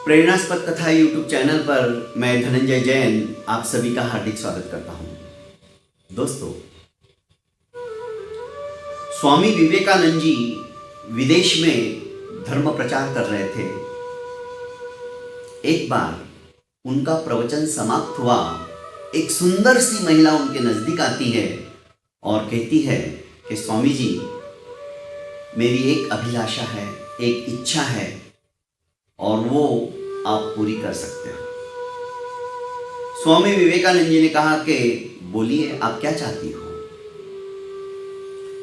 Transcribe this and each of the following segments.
प्रेरणास्पद कथा YouTube channel पर मैं धनंजय जैन आप सभी का हार्दिक स्वागत करता हूं। दोस्तों, स्वामी विवेकानंद जी विदेश में धर्म प्रचार कर रहे थे। एक बार उनका प्रवचन समाप्त हुआ। एक सुंदर सी महिला उनके नजदीक आती है और कहती है कि स्वामी जी, मेरी एक अभिलाषा है, एक इच्छा है और वो आप पूरी कर सकते हो। स्वामी विवेकानंद जी ने कहा कि बोलिए, आप क्या चाहती हो।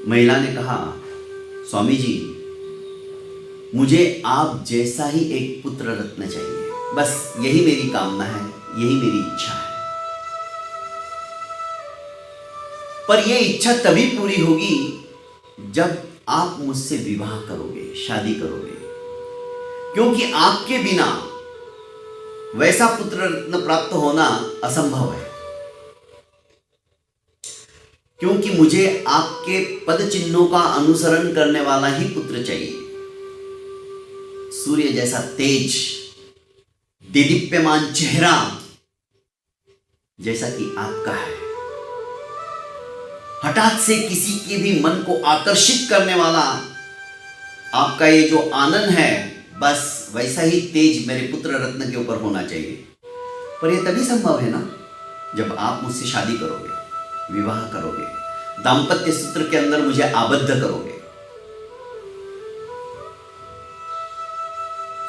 महिला ने कहा, स्वामी जी, मुझे आप जैसा ही एक पुत्र रत्न चाहिए, बस यही मेरी कामना है, यही मेरी इच्छा है। पर यह इच्छा तभी पूरी होगी जब आप मुझसे विवाह करोगे, शादी करोगे, क्योंकि आपके बिना वैसा पुत्र रत्न प्राप्त होना असंभव है। क्योंकि मुझे आपके पद चिन्हों का अनुसरण करने वाला ही पुत्र चाहिए। सूर्य जैसा तेज, देदीप्यमान चेहरा जैसा कि आपका है, हठात से किसी के भी मन को आकर्षित करने वाला आपका ये जो आनंद है, बस वैसा ही तेज मेरे पुत्र रत्न के ऊपर होना चाहिए। पर यह तभी संभव है ना जब आप मुझसे शादी करोगे, विवाह करोगे, दाम्पत्य सूत्र के अंदर मुझे आबद्ध करोगे।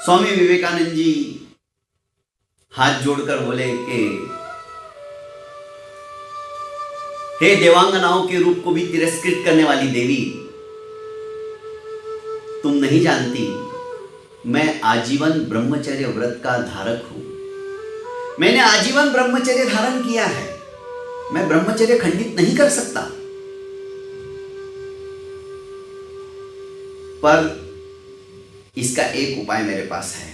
स्वामी विवेकानंद जी हाथ जोड़कर बोले कि हे देवांगनाओं के रूप को भी तिरस्कृत करने वाली देवी, तुम नहीं जानती मैं आजीवन ब्रह्मचर्य व्रत का धारक हूं। मैंने आजीवन ब्रह्मचर्य धारण किया है। मैं ब्रह्मचर्य खंडित नहीं कर सकता। पर इसका एक उपाय मेरे पास है।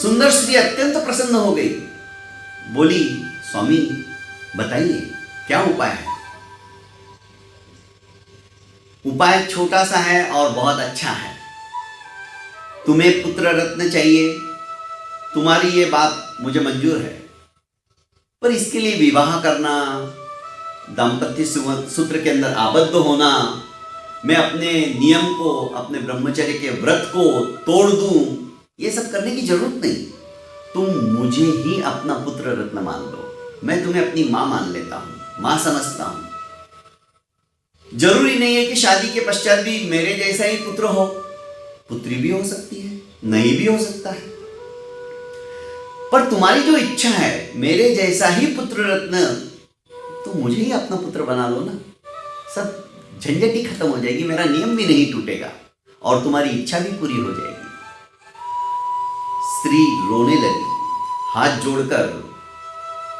सुंदर स्त्री अत्यंत प्रसन्न हो गई। बोली, स्वामी बताइए क्या उपाय है। उपाय छोटा सा है और बहुत अच्छा है। तुम्हें पुत्र रत्न चाहिए, तुम्हारी ये बात मुझे मंजूर है, पर इसके लिए विवाह करना, दाम्पत्य सूत्र के अंदर आबद्ध होना, मैं अपने नियम को, अपने ब्रह्मचर्य के व्रत को तोड़ दूं, ये सब करने की जरूरत नहीं। तुम मुझे ही अपना पुत्र रत्न मान लो। मैं तुम्हें अपनी मां मान लेता हूं, मां समझता हूं। जरूरी नहीं है कि शादी के पश्चात भी मेरे जैसा ही पुत्र हो। पुत्री भी हो सकती है, नहीं भी हो सकता है। पर तुम्हारी जो इच्छा है मेरे जैसा ही पुत्र रत्न, तो मुझे ही अपना पुत्र बना लो ना। सब झंझट ही खत्म हो जाएगी, मेरा नियम भी नहीं टूटेगा और तुम्हारी इच्छा भी पूरी हो जाएगी। स्त्री रोने लगी, हाथ जोड़कर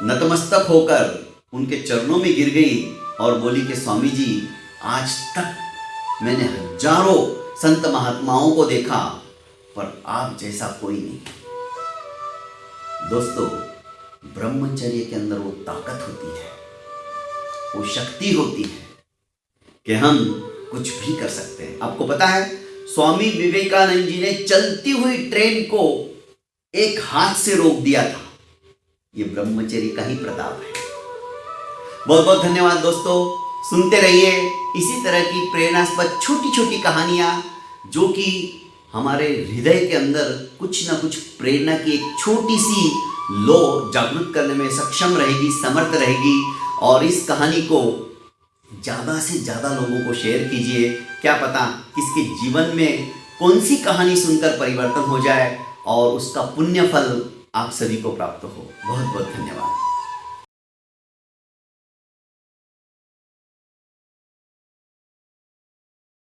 नतमस्तक होकर उनके चरणों में गिर गई और बोली कि स्वामी जी, आज तक मैंने हजारों संत महात्माओं को देखा, पर आप जैसा कोई नहीं। दोस्तों, ब्रह्मचर्य के अंदर वो ताकत होती है, वो शक्ति होती है कि हम कुछ भी कर सकते हैं। आपको पता है, स्वामी विवेकानंद जी ने चलती हुई ट्रेन को एक हाथ से रोक दिया था। ये ब्रह्मचर्य का ही प्रताप है। बहुत बहुत धन्यवाद दोस्तों। सुनते रहिए इसी तरह की प्रेरणास्पद छोटी छोटी कहानियां, जो कि हमारे हृदय के अंदर कुछ ना कुछ प्रेरणा की एक छोटी सी लो जागृत करने में सक्षम रहेगी, समर्थ रहेगी। और इस कहानी को ज़्यादा से ज़्यादा लोगों को शेयर कीजिए। क्या पता किसके जीवन में कौन सी कहानी सुनकर परिवर्तन हो जाए और उसका पुण्य फल आप सभी को प्राप्त हो। बहुत बहुत धन्यवाद।